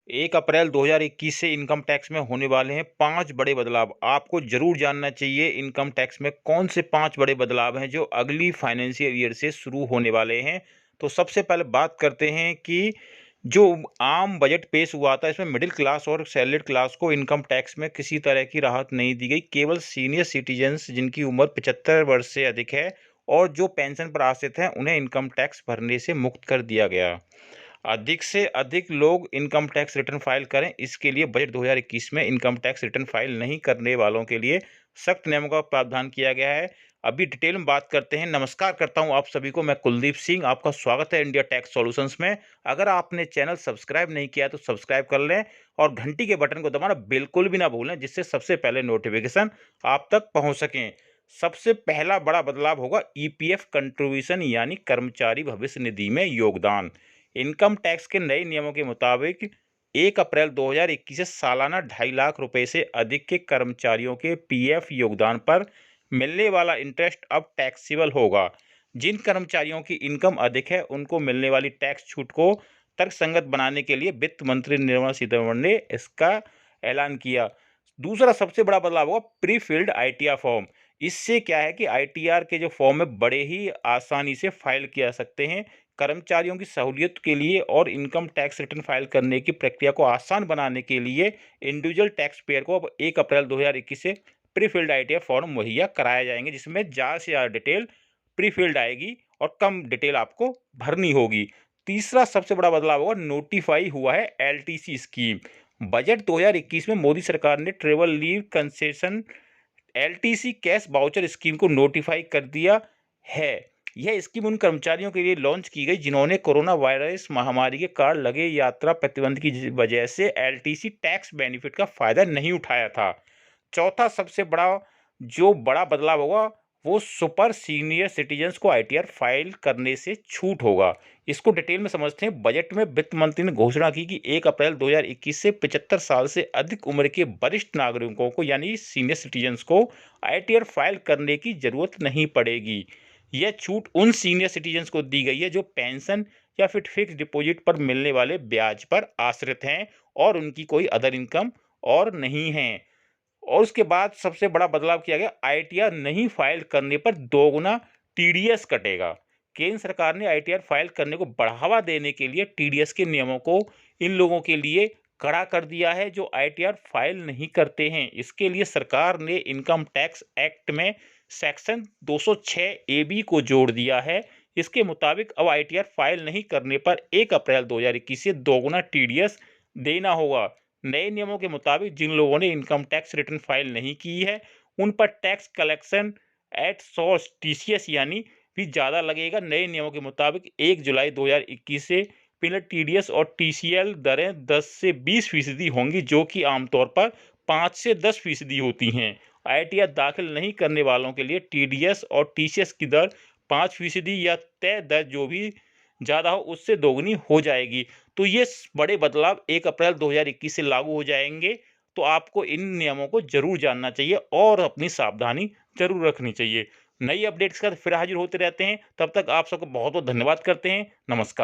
1 अप्रैल 2021 से income tax में होने वाले हैं 5 बड़े बदलाव। आपको ज़रूर जानना चाहिए इनकम टैक्स में कौन से 5 बड़े बदलाव हैं जो अगली फाइनेंशियल ईयर से शुरू होने वाले हैं। तो सबसे पहले बात करते हैं कि जो आम बजट पेश हुआ था इसमें मिडिल क्लास और सैलरीड क्लास को इनकम टैक्स में किसी तरह की राहत नहीं दी गई। केवल सीनियर सिटीजन्स जिनकी उम्र 75 वर्ष से अधिक है और जो पेंशन पर आश्रित हैं उन्हें इनकम टैक्स भरने से मुक्त कर दिया गया। अधिक से अधिक लोग इनकम टैक्स रिटर्न फाइल करें, इसके लिए बजट 2021 में इनकम टैक्स रिटर्न फाइल नहीं करने वालों के लिए सख्त नियमों का प्रावधान किया गया है। अभी डिटेल में बात करते हैं। नमस्कार करता हूं आप सभी को, मैं कुलदीप सिंह। आपका स्वागत है इंडिया टैक्स सॉल्यूशंस में। अगर आपने चैनल सब्सक्राइब नहीं किया तो सब्सक्राइब कर लें और घंटी के बटन को दबाना बिल्कुल भी ना भूलें, जिससे सबसे पहले नोटिफिकेशन आप तक पहुंच सकें। सबसे पहला बड़ा बदलाव होगा ईपीएफ कंट्रीब्यूशन यानी कर्मचारी भविष्य निधि में योगदान। इनकम टैक्स के नए नियमों के मुताबिक 1 अप्रैल 2021 से सालाना 2.5 लाख रुपए से अधिक के कर्मचारियों के पीएफ योगदान पर मिलने वाला इंटरेस्ट अब टैक्सेबल होगा। जिन कर्मचारियों की इनकम अधिक है उनको मिलने वाली टैक्स छूट को तर्कसंगत बनाने के लिए वित्त मंत्री निर्मला सीतारमण ने इसका ऐलान किया। दूसरा सबसे बड़ा बदलाव होगा प्री फिल्ड आईटीआर फॉर्म। इससे क्या है कि आईटीआर के जो फॉर्म है बड़े ही आसानी से फाइल किया सकते हैं। कर्मचारियों की सहूलियत के लिए और इनकम टैक्स रिटर्न फाइल करने की प्रक्रिया को आसान बनाने के लिए इंडिविजुअल टैक्स पेयर को अब 1 अप्रैल 2021 से प्री फिल्ड आईटीआर फॉर्म मुहैया कराए जाएंगे, जिसमें ज़्यादा से ज़्यादा डिटेल प्री फिल्ड आएगी और कम डिटेल आपको भरनी होगी। तीसरा सबसे बड़ा बदलाव होगा नोटिफाई हुआ है एलटीसी स्कीम। बजट 2021 में मोदी सरकार ने travel leave concession LTC cash voucher scheme को नोटिफाई कर दिया है। यह स्कीम उन कर्मचारियों के लिए लॉन्च की गई जिन्होंने कोरोना वायरस महामारी के कारण लगे यात्रा प्रतिबंध की वजह से एलटीसी टैक्स बेनिफिट का फायदा नहीं उठाया था। चौथा सबसे बड़ा बदलाव होगा वो सुपर सीनियर सिटीजन्स को आईटीआर फाइल करने से छूट होगा। इसको डिटेल में समझते हैं। बजट में वित्त मंत्री ने घोषणा की कि 1 अप्रैल 2021 से 75 साल से अधिक उम्र के वरिष्ठ नागरिकों को यानी सीनियर सिटीजन्स को आईटीआर फाइल करने की जरूरत नहीं पड़ेगी। यह छूट उन सीनियर सिटीजन्स को दी गई है जो पेंशन या फिर फिक्स डिपॉजिट पर मिलने वाले ब्याज पर आश्रित हैं और उनकी कोई अदर इनकम और नहीं है। और उसके बाद सबसे बड़ा बदलाव किया गया, आईटीआर नहीं फाइल करने पर दोगुना टीडीएस कटेगा। केंद्र सरकार ने आईटीआर फाइल करने को बढ़ावा देने के लिए टीडीएस के नियमों को इन लोगों के लिए कड़ा कर दिया है जो आईटीआर फाइल नहीं करते हैं। इसके लिए सरकार ने इनकम टैक्स एक्ट में सेक्शन 206 ए को जोड़ दिया है। इसके मुताबिक अब आईटीआर फाइल नहीं करने पर 1 अप्रैल 2021 से दोगुना टीडीएस देना होगा। नए नियमों के मुताबिक जिन लोगों ने इनकम टैक्स रिटर्न फाइल नहीं की है उन पर tax collection at source TCS यानी भी ज़्यादा लगेगा। नए नियमों के मुताबिक 1 जुलाई 2021 से पेनल टीडीएस और टीसीएल दरें 10 से 20% होंगी, जो कि आमतौर पर 5 से 10% होती हैं। आईटीआर दाखिल नहीं करने वालों के लिए टीडीएस और टीसीएस की दर 5% या तय दर जो भी ज़्यादा हो उससे दोगुनी हो जाएगी। तो ये बड़े बदलाव 1 अप्रैल 2021 से लागू हो जाएंगे। तो आपको इन नियमों को जरूर जानना चाहिए और अपनी सावधानी जरूर रखनी चाहिए। नई अपडेट्स का फिर हाजिर होते रहते हैं। तब तक आप सबको बहुत बहुत धन्यवाद करते हैं। नमस्कार।